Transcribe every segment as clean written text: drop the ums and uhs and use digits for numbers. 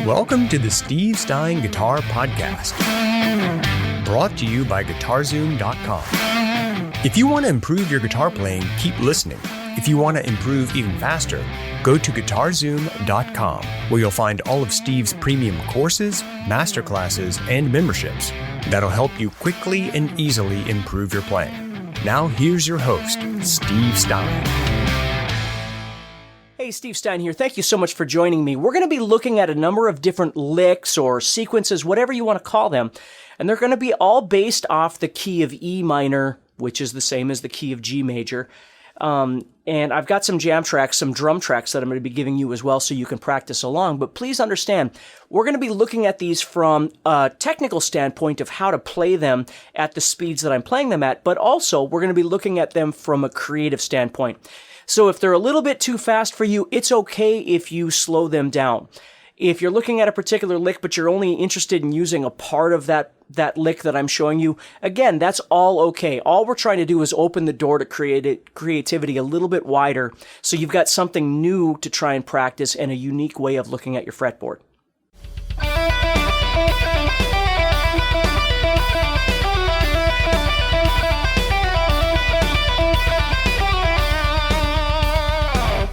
Welcome to the Steve Stine Guitar Podcast, brought to you by GuitarZoom.com. If you want to improve your guitar playing, keep listening. If you want to improve even faster, go to GuitarZoom.com, where you'll find all of Steve's premium courses, masterclasses, and memberships that'll help you quickly and easily improve your playing. Now here's your host, Steve Stine. Hey, Steve Stine here. Thank you so much for joining me. We're going to be looking at a number of different licks or sequences, whatever you want to call them, and they're going to be all based off the key of E minor, which is the same as the key of G major. And I've got some jam tracks, some drum tracks that I'm going to be giving you as well so you can practice along. But please understand, we're going to be looking at these from a technical standpoint of how to play them at the speeds that I'm playing them at, but also we're going to be looking at them from a creative standpoint. So if they're a little bit too fast for you, it's okay if you slow them down. If you're looking at a particular lick, but you're only interested in using a part of that lick that I'm showing you, again, that's all okay. All we're trying to do is open the door to creativity a little bit wider, so you've got something new to try and practice and a unique way of looking at your fretboard.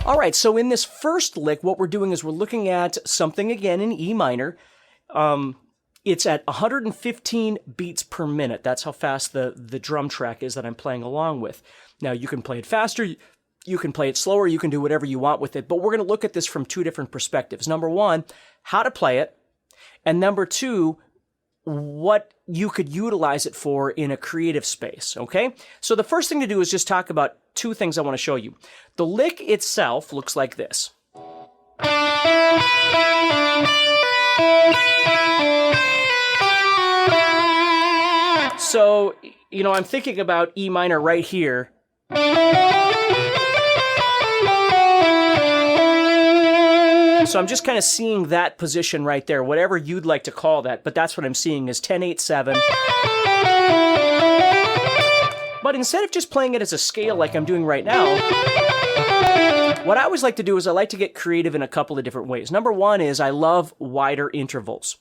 All right, so in this first lick, what we're doing is we're looking at something again in E minor. It's at 115 beats per minute. That's how fast the drum track is that I'm playing along with. Now, you can play it faster, you can play it slower, you can do whatever you want with it, but we're going to look at this from two different perspectives. Number one, how to play it, and number two, what you could utilize it for in a creative space, okay? So the first thing to do is just talk about two things I want to show you. The lick itself looks like this. So, I'm thinking about E minor right here. So I'm just kind of seeing that position right there, whatever you'd like to call that, but that's what I'm seeing is 10-8-7. But instead of just playing it as a scale like I'm doing right now, what I always like to do is I like to get creative in a couple of different ways. Number one is I love wider intervals.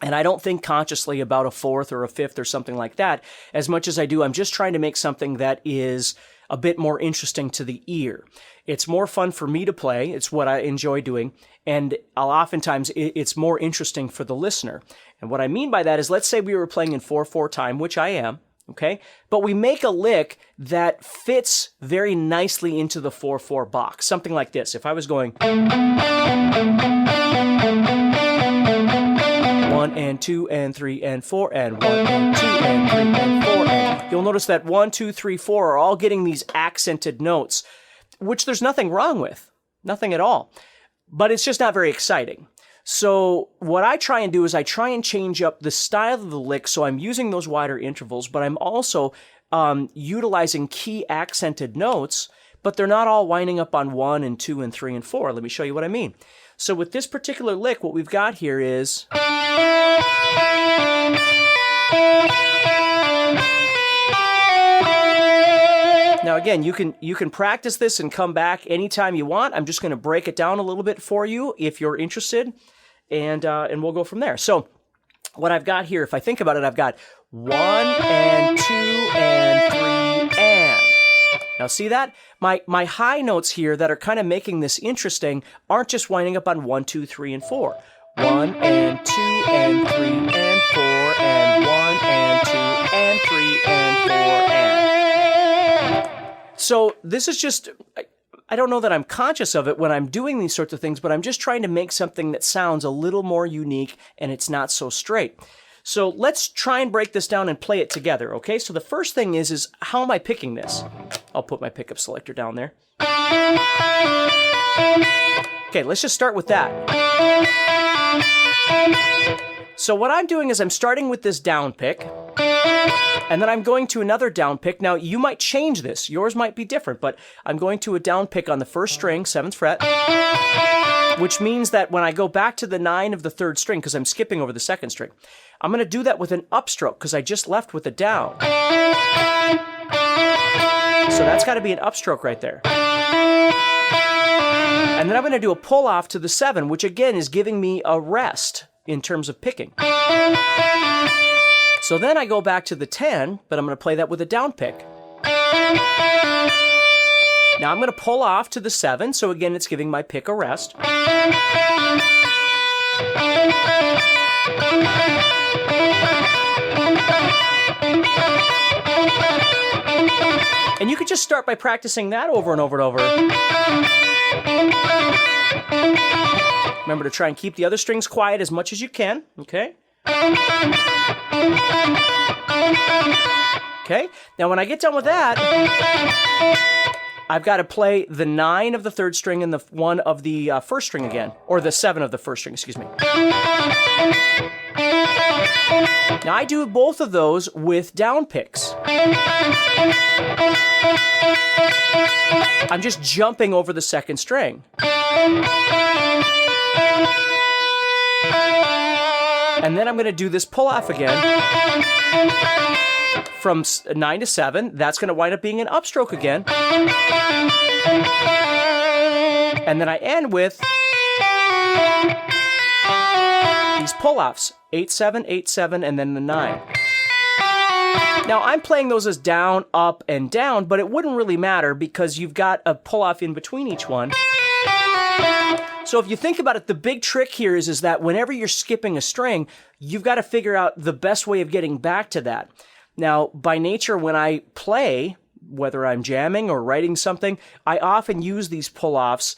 And I don't think consciously about a fourth or a fifth or something like that. As much as I do, I'm just trying to make something that is a bit more interesting to the ear. It's more fun for me to play. It's what I enjoy doing. And oftentimes it's more interesting for the listener. And what I mean by that is, let's say we were playing in 4/4 time, which I am, okay? But we make a lick that fits very nicely into the 4/4 box. Something like this. If I was going 1 and 2 and 3 and 4 and 1 and 2 and 3 and 4 and you'll notice that 1, 2, 3, 4 are all getting these accented notes, which there's nothing wrong with. Nothing at all. But it's just not very exciting. So what I try and do is I try and change up the style of the lick, so I'm using those wider intervals, but I'm also utilizing key accented notes, but they're not all winding up on 1 and 2 and 3 and 4. Let me show you what I mean. So with this particular lick, what we've got here is... Now again, you can practice this and come back anytime you want. I'm just going to break it down a little bit for you if you're interested, and we'll go from there. So what I've got here, if I think about it, I've got 1 and 2 and 3 and. Now see that? My high notes here that are kind of making this interesting aren't just winding up on 1, 2, 3, and 4. 1 and 2 and 3 and 4 and 1 and 2 and 3 and 4 and. So this is just, I don't know that I'm conscious of it when I'm doing these sorts of things, but I'm just trying to make something that sounds a little more unique and it's not so straight. So let's try and break this down and play it together, okay? So the first thing is how am I picking this? I'll put my pickup selector down there. Okay, let's just start with that. So what I'm doing is I'm starting with this down pick, and then I'm going to another down pick. Now, you might change this. Yours might be different, but I'm going to a down pick on the first string, 7th fret, which means that when I go back to the 9 of the 3rd string, because I'm skipping over the 2nd string, I'm going to do that with an upstroke, because I just left with a down. So that's got to be an upstroke right there. And then I'm going to do a pull off to the 7, which again is giving me a rest in terms of picking. So then I go back to the 10, but I'm going to play that with a down pick. Now I'm going to pull off to the 7, so again it's giving my pick a rest. And you could just start by practicing that over and over and over. Remember to try and keep the other strings quiet as much as you can, okay? Okay, now when I get done with that, I've got to play the 9 of the 3rd string and the 1 of the 1st string again, or the 7 of the 1st string, excuse me. Now I do both of those with down picks. I'm just jumping over the 2nd string. And then I'm going to do this pull off again. From 9 to 7, that's going to wind up being an upstroke again. And then I end with these pull-offs, 8-7, 8-7, and then the 9. Now, I'm playing those as down, up, and down, but it wouldn't really matter because you've got a pull-off in between each one. So if you think about it, the big trick here is that whenever you're skipping a string, you've got to figure out the best way of getting back to that. Now, by nature, when I play, whether I'm jamming or writing something, I often use these pull-offs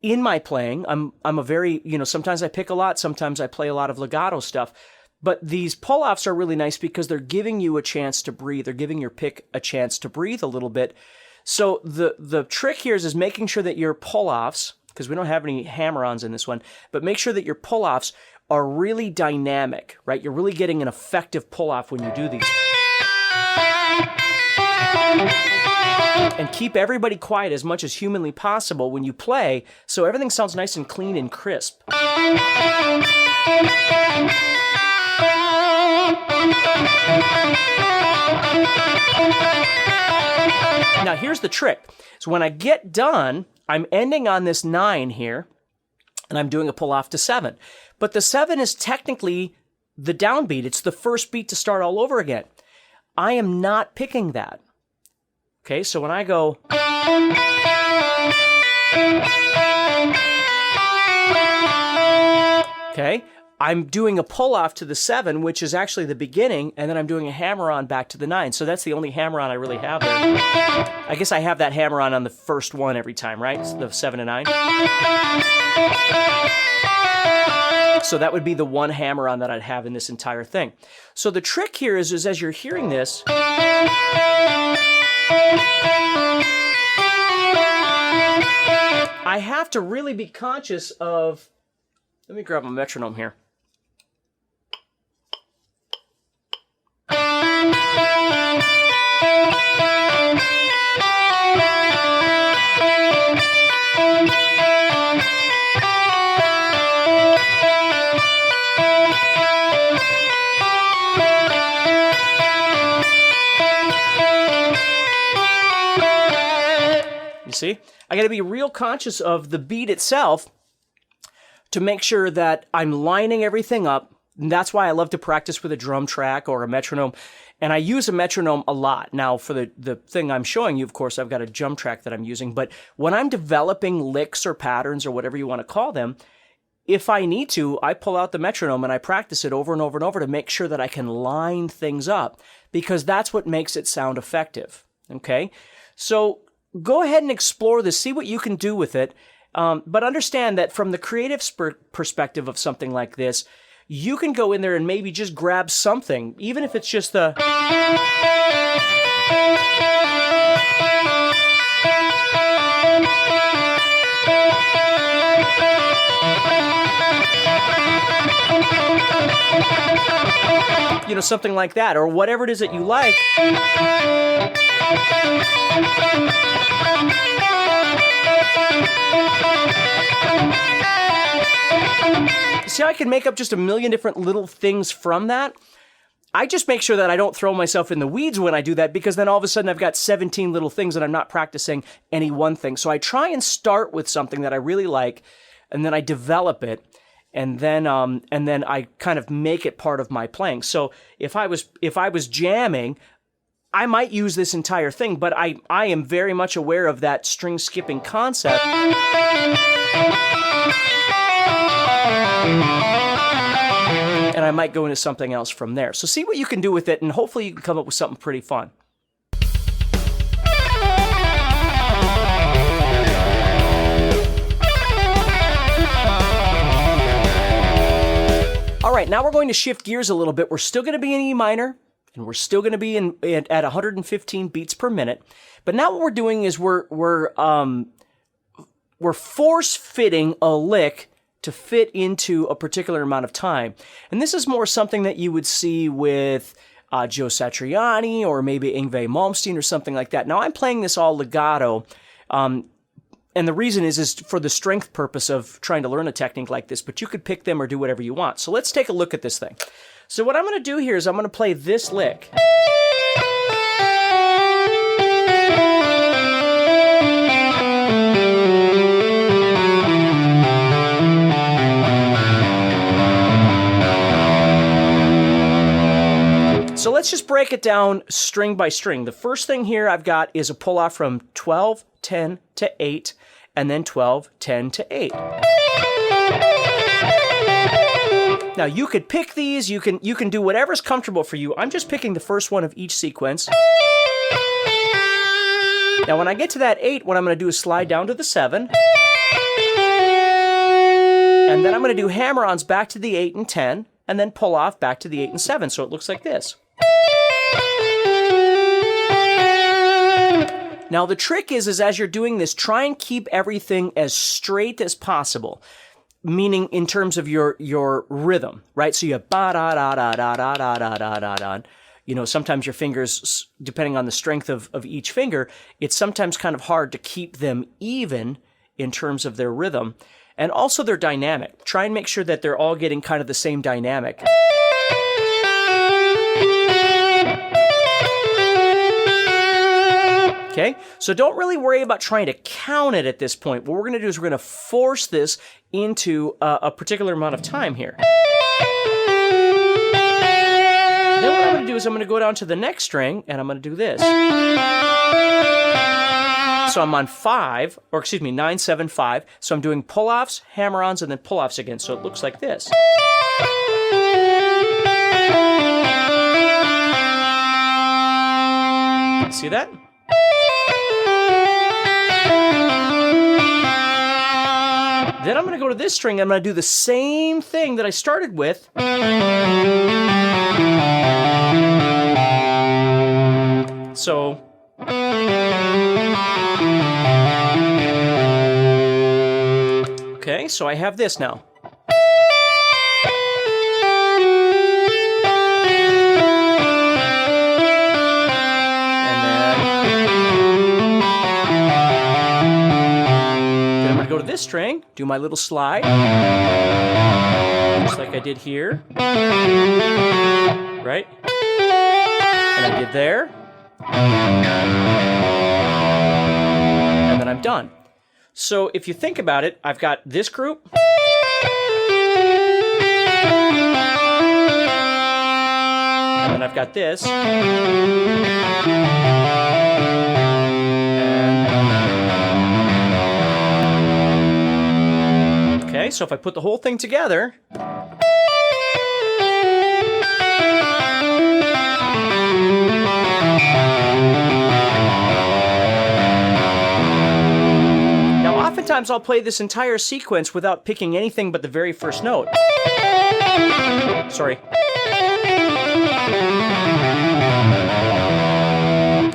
in my playing. I'm a very, sometimes I pick a lot, sometimes I play a lot of legato stuff. But these pull-offs are really nice because they're giving you a chance to breathe. They're giving your pick a chance to breathe a little bit. So the trick here is making sure that your pull-offs, because we don't have any hammer-ons in this one, but make sure that your pull-offs are really dynamic, right? You're really getting an effective pull-off when you do these. And keep everybody quiet as much as humanly possible when you play, so everything sounds nice and clean and crisp. Now here's the trick. So when I get done, I'm ending on this 9 here, and I'm doing a pull off to 7. But the 7 is technically the downbeat. It's the first beat to start all over again. I am not picking that. Okay, so when I go... Okay, I'm doing a pull-off to the 7, which is actually the beginning, and then I'm doing a hammer-on back to the 9. So that's the only hammer-on I really have there. I guess I have that hammer-on on the first one every time, right? So the 7 and 9. So that would be the one hammer-on that I'd have in this entire thing. So the trick here is as you're hearing this... I have to really be conscious of... Let me grab a metronome here. You see? I got to be real conscious of the beat itself to make sure that I'm lining everything up. And that's why I love to practice with a drum track or a metronome. And I use a metronome a lot. Now, for the thing I'm showing you, of course, I've got a drum track that I'm using. But when I'm developing licks or patterns or whatever you want to call them, if I need to, I pull out the metronome and I practice it over and over and over to make sure that I can line things up, because that's what makes it sound effective. Okay? So go ahead and explore this. See what you can do with it. But understand that from the creative perspective of something like this, you can go in there and maybe just grab something, even if it's just the... something like that, or whatever it is that you like. See how I can make up just a million different little things from that? I just make sure that I don't throw myself in the weeds when I do that, because then all of a sudden I've got 17 little things and I'm not practicing any one thing. So I try and start with something that I really like, and then I develop it, and then I kind of make it part of my playing. So if I was jamming, I might use this entire thing, but I am very much aware of that string skipping concept. And I might go into something else from there. So see what you can do with it, and hopefully you can come up with something pretty fun. All right, now we're going to shift gears a little bit. We're still going to be in E minor, and we're still going to be at 115 beats per minute. But now what we're doing is we're force fitting a lick to fit into a particular amount of time. And this is more something that you would see with Joe Satriani or maybe Yngwie Malmsteen or something like that. Now, I'm playing this all legato, and the reason is for the strength purpose of trying to learn a technique like this, but you could pick them or do whatever you want. So let's take a look at this thing. So what I'm going to do here is I'm going to play this lick. So let's just break it down string by string. The first thing here I've got is a pull off from 12, 10 to 8, and then 12, 10 to 8. Now you could pick these, you can do whatever's comfortable for you. I'm just picking the first one of each sequence. Now when I get to that 8, what I'm going to do is slide down to the 7. And then I'm going to do hammer-ons back to the 8 and 10, and then pull off back to the 8 and 7. So it looks like this. Now the trick is as you're doing this, try and keep everything as straight as possible, meaning in terms of your rhythm, right? So you have ba da da da da da da da da da da. You know, sometimes your fingers, depending on the strength of each finger, it's sometimes kind of hard to keep them even in terms of their rhythm, and also their dynamic. Try and make sure that they're all getting kind of the same dynamic. Okay, so don't really worry about trying to count it at this point. What we're going to do is we're going to force this into a particular amount of time here. Then what I'm going to do is I'm going to go down to the next string, and I'm going to do this. So I'm on 9, 7, 5. So I'm doing pull-offs, hammer-ons, and then pull-offs again. So it looks like this. See that? Then I'm going to go to this string. I'm going to do the same thing that I started with. So okay, so I have this now. Go to this string, do my little slide, just like I did here, right? And I did there, and then I'm done. So if you think about it, I've got this group, and then I've got this, okay, so if I put the whole thing together, now oftentimes I'll play this entire sequence without picking anything but the very first note. Sorry.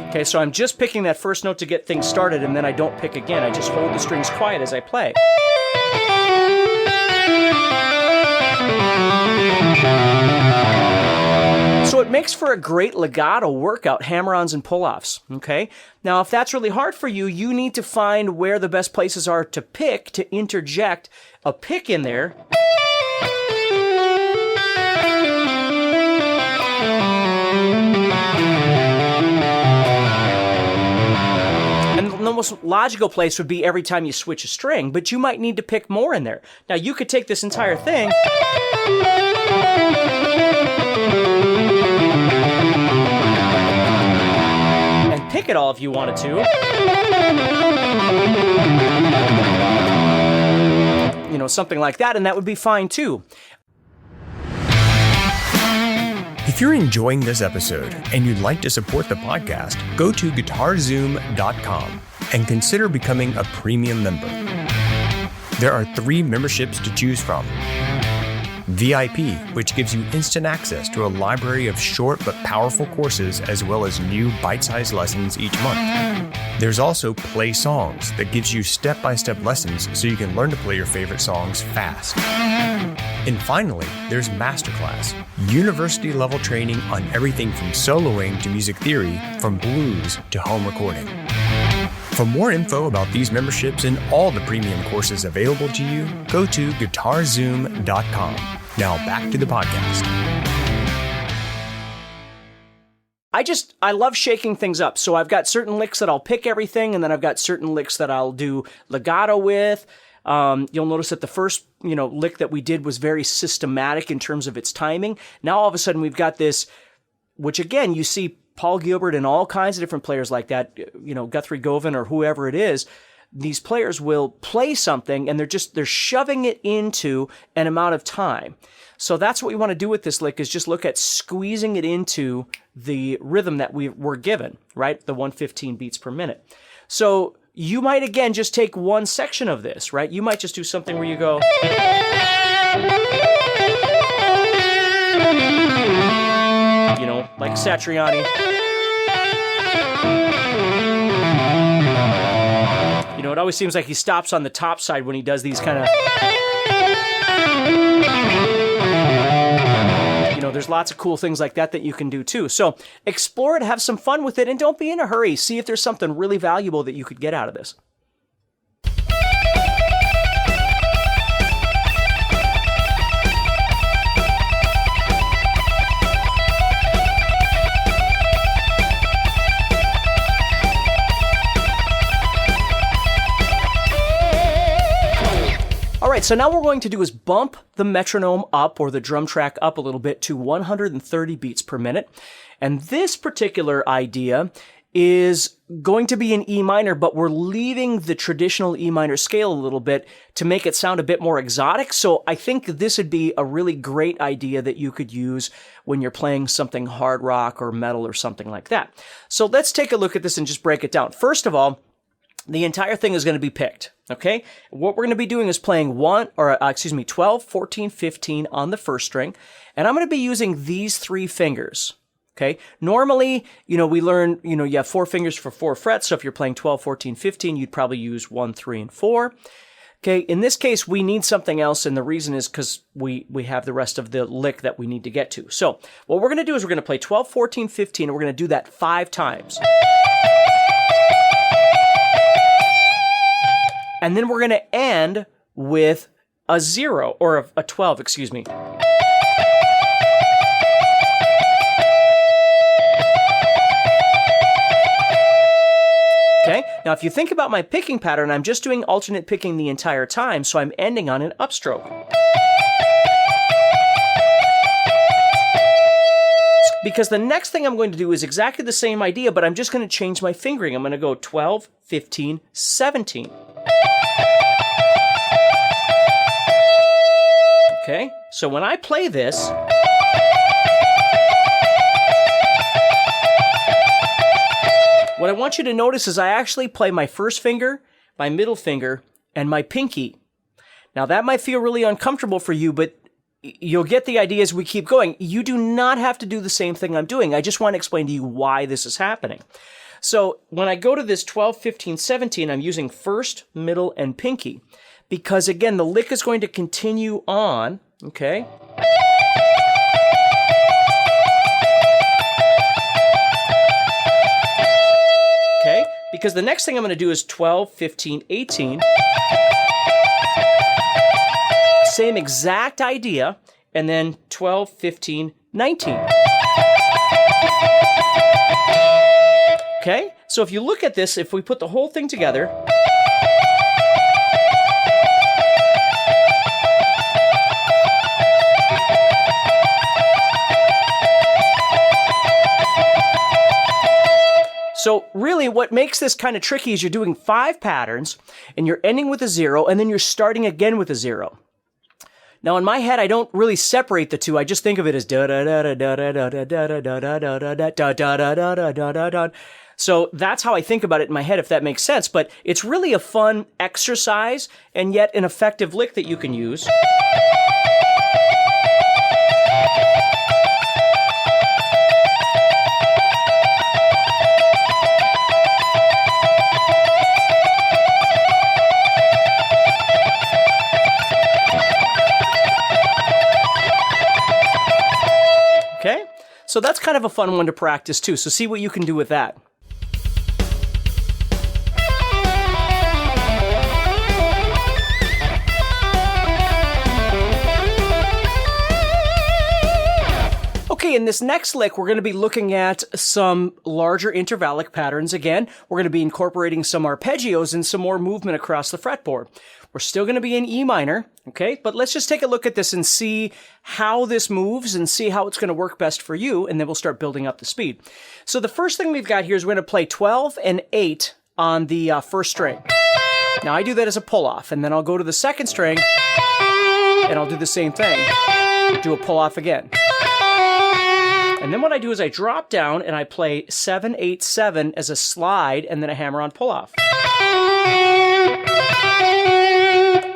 Okay, so I'm just picking that first note to get things started, and then I don't pick again. I just hold the strings quiet as I play. So it makes for a great legato workout, hammer-ons and pull-offs, okay? Now, if that's really hard for you, you need to find where the best places are to pick, to interject a pick in there. most logical place would be every time you switch a string, but you might need to pick more in there. Now, you could take this entire thing and pick it all if you wanted to. You know, something like that, and that would be fine too. If you're enjoying this episode and you'd like to support the podcast, go to GuitarZoom.com and consider becoming a premium member. There are 3 memberships to choose from. VIP, which gives you instant access to a library of short but powerful courses as well as new bite-sized lessons each month. There's also Play Songs that gives you step-by-step lessons so you can learn to play your favorite songs fast. And finally, there's Masterclass, university-level training on everything from soloing to music theory, from blues to home recording. For more info about these memberships and all the premium courses available to you, go to GuitarZoom.com. Now back to the podcast. I love shaking things up. So I've got certain licks that I'll pick everything, and then I've got certain licks that I'll do legato with. You'll notice that the first, lick that we did was very systematic in terms of its timing. Now all of a sudden we've got this, which again, you see Paul Gilbert and all kinds of different players like that, Guthrie Govan or whoever it is. These players will play something and they're shoving it into an amount of time. So that's what we want to do with this lick, is just look at squeezing it into the rhythm that we're given, right? The 115 beats per minute. So you might, again, just take one section of this, right? You might just do something where you go, like Satriani. It always seems like he stops on the top side when he does these kind of... There's lots of cool things like that you can do too. So explore it, have some fun with it, and don't be in a hurry. See if there's something really valuable that you could get out of this. All right, so now what we're going to do is bump the metronome up, or the drum track up a little bit, to 130 beats per minute. And this particular idea is going to be in E minor, but we're leaving the traditional E minor scale a little bit to make it sound a bit more exotic. So I think this would be a really great idea that you could use when you're playing something hard rock or metal or something like that. So let's take a look at this and just break it down. First of all, the entire thing is going to be picked, okay? What we're going to be doing is playing 12, 14, 15 on the first string, and I'm going to be using these 3 fingers, okay? Normally, we learn, you have 4 fingers for 4 frets, so if you're playing 12, 14, 15, you'd probably use 1, 3, and 4. Okay, in this case, we need something else, and the reason is because we have the rest of the lick that we need to get to. So what we're going to do is we're going to play 12, 14, 15, and we're going to do that 5 times. And then we're going to end with a 0, or a 12, excuse me. Okay, now if you think about my picking pattern, I'm just doing alternate picking the entire time, so I'm ending on an upstroke. Because the next thing I'm going to do is exactly the same idea, but I'm just going to change my fingering. I'm going to go 12, 15, 17. Okay, so when I play this, what I want you to notice is I actually play my first finger, my middle finger, and my pinky. Now that might feel really uncomfortable for you, but you'll get the idea as we keep going. You do not have to do the same thing I'm doing. I just want to explain to you why this is happening. So when I go to this 12, 15, 17, I'm using first, middle, and pinky. Because again, the lick is going to continue on, okay? Okay, because the next thing I'm going to do is 12, 15, 18. Same exact idea, and then 12, 15, 19. Okay, So if you look at this, if we put the whole thing together, so really what makes this kind of tricky is you're doing 5 patterns and you're ending with a 0 and then you're starting again with a 0. Now in my head, I don't really separate the two. I just think of it as da da da da da da da da da da da da da da da da da da da. So that's how I think about it in my head, if that makes sense. But it's really a fun exercise and yet an effective lick that you can use. Okay, so that's kind of a fun one to practice too. So see what you can do with that. Okay, in this next lick, we're going to be looking at some larger intervallic patterns again. We're going to be incorporating some arpeggios and some more movement across the fretboard. We're still going to be in E minor, okay? But let's just take a look at this and see how this moves and see how it's going to work best for you, and then we'll start building up the speed. So the first thing we've got here is we're going to play 12 and 8 on the first string. Now I do that as a pull-off, and then I'll go to the second string, and I'll do the same thing. Do a pull-off again. And then what I do is I drop down and I play 7, 8, 7 as a slide and then a hammer-on pull-off.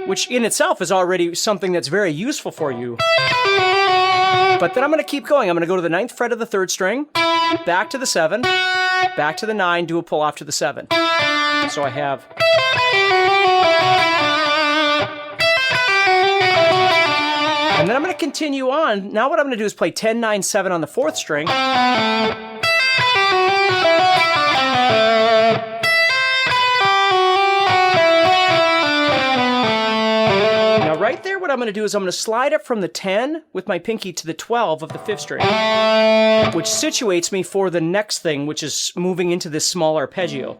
Which in itself is already something that's very useful for you. But then I'm going to keep going. I'm going to go to the 9th fret of the 3rd string, back to the 7, back to the 9, do a pull-off to the 7. So I have... And then I'm going to continue on. Now what I'm going to do is play 10, 9, 7 on the 4th string. Now right there what I'm going to do is I'm going to slide up from the 10 with my pinky to the 12 of the 5th string, which situates me for the next thing, which is moving into this small arpeggio.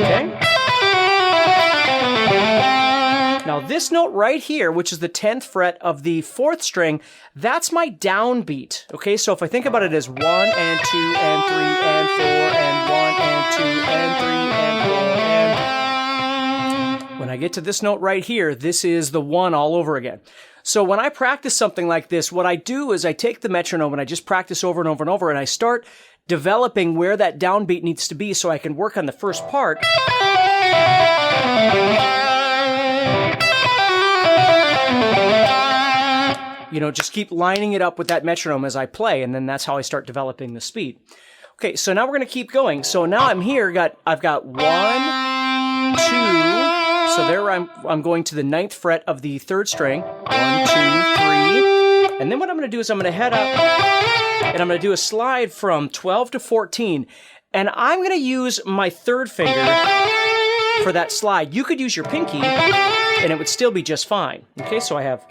Okay? Now this note right here, which is the 10th fret of the 4th string, that's my downbeat. Okay, so if I think about it as 1 and 2 and 3 and 4 and 1 and 2 and 3 and 4 and... When I get to this note right here, this is the 1 all over again. So when I practice something like this, what I do is I take the metronome and I just practice over and over and over, and I start developing where that downbeat needs to be so I can work on the first part. You know, just keep lining it up with that metronome as I play, and then that's how I start developing the speed. Okay, so now we're going to keep going. So now I'm here, I've got 1, 2, so there I'm going to the 9th fret of the 3rd string. 1, 2, 3. And then what I'm going to do is I'm going to head up, and I'm going to do a slide from 12 to 14. And I'm going to use my 3rd finger for that slide. You could use your pinky, and it would still be just fine. Okay, so I have...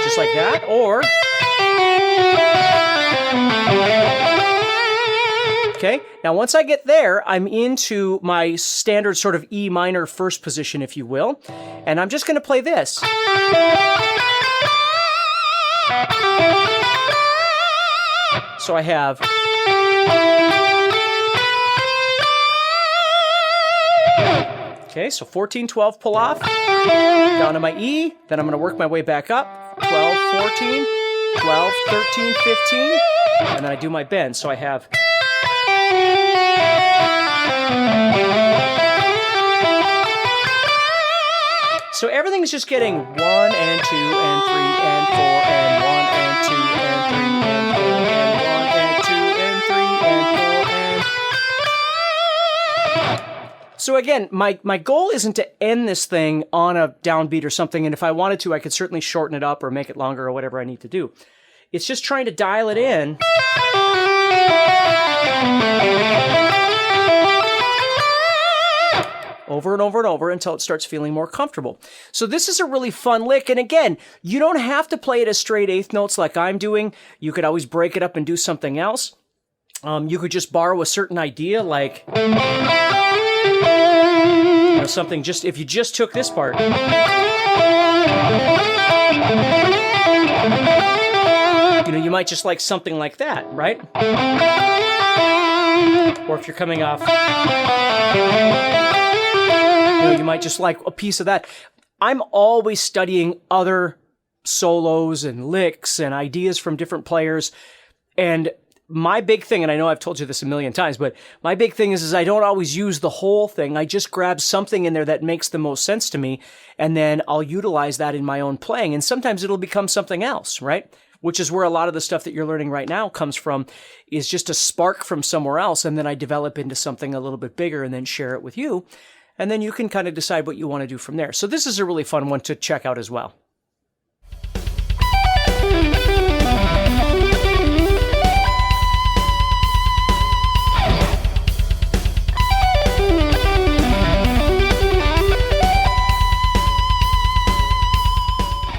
just like that, or... Okay, now once I get there, I'm into my standard sort of E minor first position, if you will, and I'm just going to play this. So I have... Okay, so 14, 12, pull off, down to my E, then I'm going to work my way back up, 12, 14, 12, 13, 15, and then I do my bend. So I have... So everything's just getting 1 and 2 and 3 and 4 and 1 and 2 and 3 and 4 and 1 and 2 and 3 and 4 and... So again, my goal isn't to end this thing on a downbeat or something, and if I wanted to, I could certainly shorten it up or make it longer or whatever I need to do. It's just trying to dial it in. Over over and over and over until it starts feeling more comfortable. So this is a really fun lick. And again, you don't have to play it as straight eighth notes like I'm doing. You could always break it up and do something else. You could just borrow a certain idea, like something just, if you just took this part. You might just like something like that, right? Or if you're coming off, you might just like a piece of that. I'm always studying other solos and licks and ideas from different players. And my big thing, and I know I've told you this a million times, but my big thing is I don't always use the whole thing. I just grab something in there that makes the most sense to me, and then I'll utilize that in my own playing. And sometimes it'll become something else, right? Which is where a lot of the stuff that you're learning right now comes from, is just a spark from somewhere else, and then I develop into something a little bit bigger and then share it with you. And then you can kind of decide what you want to do from there. So this is a really fun one to check out as well.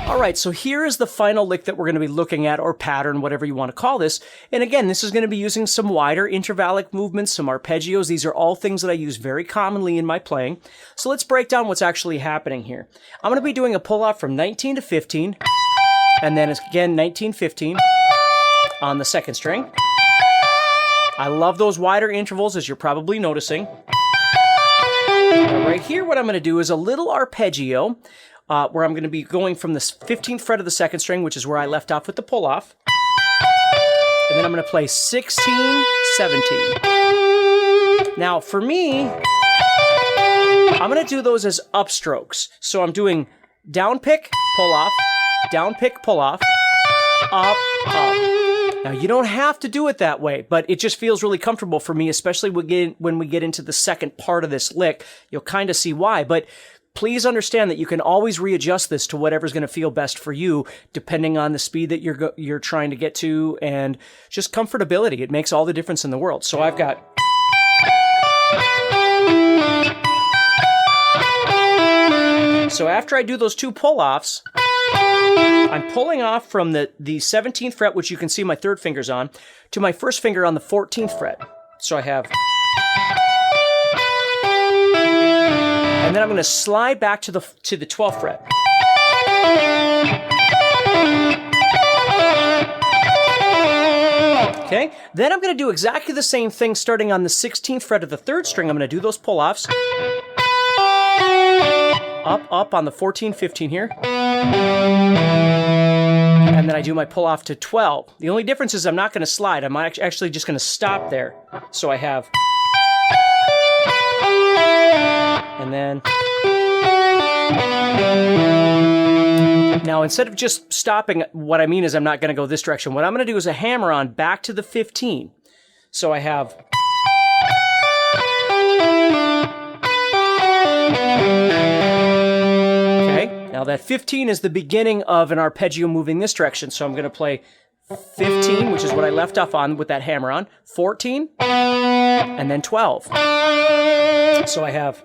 All right, so here is the final lick that we're going to be looking at, or pattern, whatever you want to call this. And again, this is going to be using some wider intervallic movements, some arpeggios. These are all things that I use very commonly in my playing. So let's break down what's actually happening here. I'm going to be doing a pull-off from 19 to 15, and then again 19, 15 on the second string. I love those wider intervals, as you're probably noticing. Now right here, what I'm going to do is a little arpeggio, where I'm going to be going from the 15th fret of the second string, which is where I left off with the pull-off. And then I'm going to play 16, 17. Now, for me, I'm going to do those as upstrokes. So I'm doing down pick, pull-off, down pick, pull-off, up, up. Now, you don't have to do it that way, but it just feels really comfortable for me, especially when we get into the second part of this lick. You'll kind of see why, but please understand that you can always readjust this to whatever's going to feel best for you, depending on the speed that you're trying to get to, and just comfortability. It makes all the difference in the world. So I've got... So after I do those two pull-offs, I'm pulling off from the 17th fret, which you can see my third finger's on, to my first finger on the 14th fret. So I have... And then I'm going to slide back to the 12th fret. Okay, then I'm going to do exactly the same thing starting on the 16th fret of the third string. I'm going to do those pull-offs. Up, up on the 14, 15 here. And then I do my pull-off to 12. The only difference is I'm not going to slide. I'm actually just going to stop there. So I have... And then, now instead of just stopping, what I mean is I'm not going to go this direction. What I'm going to do is a hammer on back to the 15. So I have, okay, now that 15 is the beginning of an arpeggio moving this direction. So I'm going to play 15, which is what I left off on with that hammer on, 14, and then 12. So I have...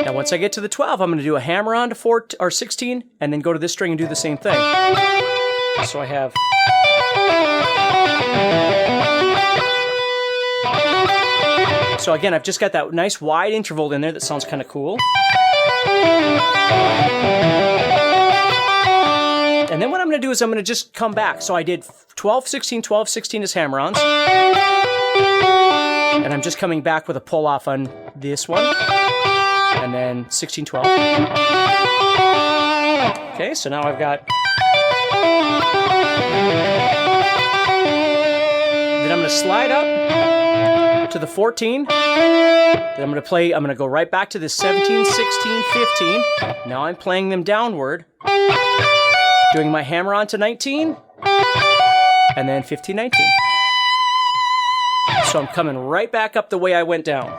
Now once I get to the 12, I'm going to do a hammer on to 16, and then go to this string and do the same thing. So I have... So again, I've just got that nice wide interval in there that sounds kind of cool. And then what I'm going to do is I'm going to just come back. So I did 12, 16, 12, 16 as hammer-ons. And I'm just coming back with a pull-off on this one. And then 16, 12. Okay, so now I've got... Then I'm going to slide up to the 14. Then I'm going to go right back to the 17, 16, 15. Now I'm playing them downward. Doing my hammer on to 19. And then 15, 19. So I'm coming right back up the way I went down.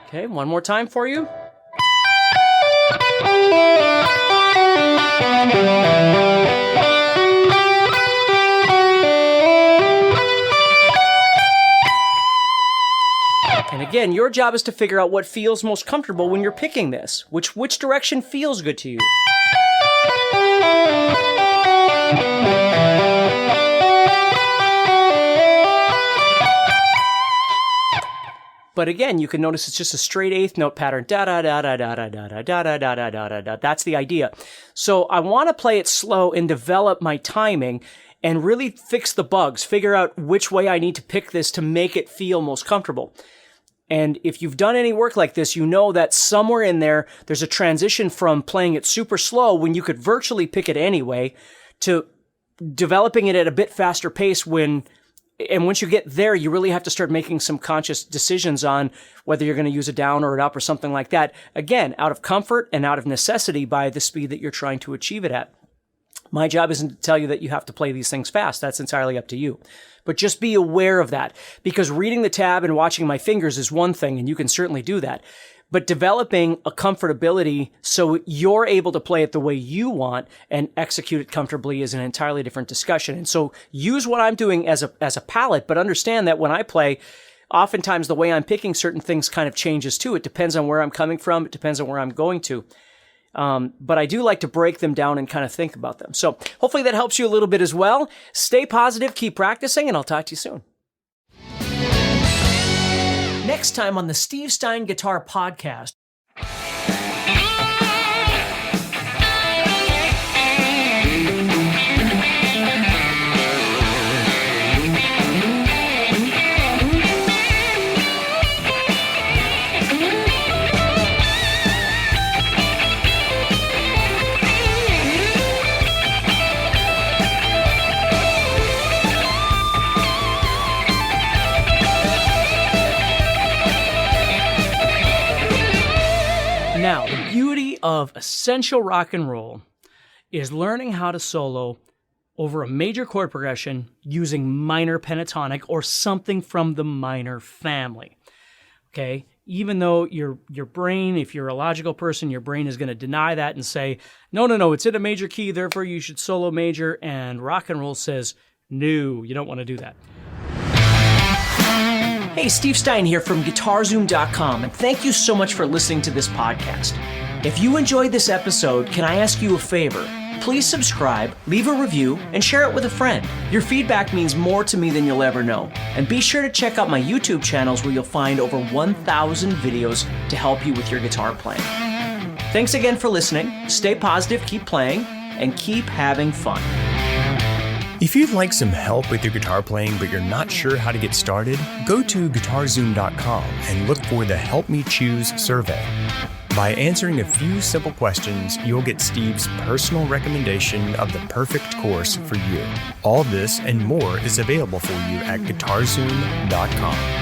Okay, one more time for you. And again, your job is to figure out what feels most comfortable when you're picking this. Which direction feels good to you? But again, you can notice it's just a straight eighth note pattern. Da da da da da da da da da da da da da da da. That's the idea. So I want to play it slow and develop my timing and really fix the bugs, figure out which way I need to pick this to make it feel most comfortable. And if you've done any work like this, you know that somewhere in there, there's a transition from playing it super slow when you could virtually pick it anyway to developing it at a bit faster pace and once you get there, you really have to start making some conscious decisions on whether you're going to use a down or an up or something like that. Again, out of comfort and out of necessity by the speed that you're trying to achieve it at. My job isn't to tell you that you have to play these things fast. That's entirely up to you. But just be aware of that, because reading the tab and watching my fingers is one thing, and you can certainly do that. But developing a comfortability so you're able to play it the way you want and execute it comfortably is an entirely different discussion. And so use what I'm doing as a palette, but understand that when I play, oftentimes the way I'm picking certain things kind of changes too. It depends on where I'm coming from. It depends on where I'm going to. But I do like to break them down and kind of think about them. So hopefully that helps you a little bit as well. Stay positive, keep practicing, and I'll talk to you soon. Next time on the Steve Stine Guitar Podcast. Now, the beauty of essential rock and roll is learning how to solo over a major chord progression using minor pentatonic or something from the minor family. Okay? Even though your brain, if you're a logical person, your brain is going to deny that and say, no, it's in a major key, therefore you should solo major, and rock and roll says, no, you don't want to do that. Hey, Steve Stine here from GuitarZoom.com, and thank you so much for listening to this podcast. If you enjoyed this episode, can I ask you a favor? Please subscribe, leave a review, and share it with a friend. Your feedback means more to me than you'll ever know. And be sure to check out my YouTube channels where you'll find over 1,000 videos to help you with your guitar playing. Thanks again for listening. Stay positive, keep playing, and keep having fun. If you'd like some help with your guitar playing but you're not sure how to get started, go to GuitarZoom.com and look for the Help Me Choose survey. By answering a few simple questions, you'll get Steve's personal recommendation of the perfect course for you. All this and more is available for you at GuitarZoom.com.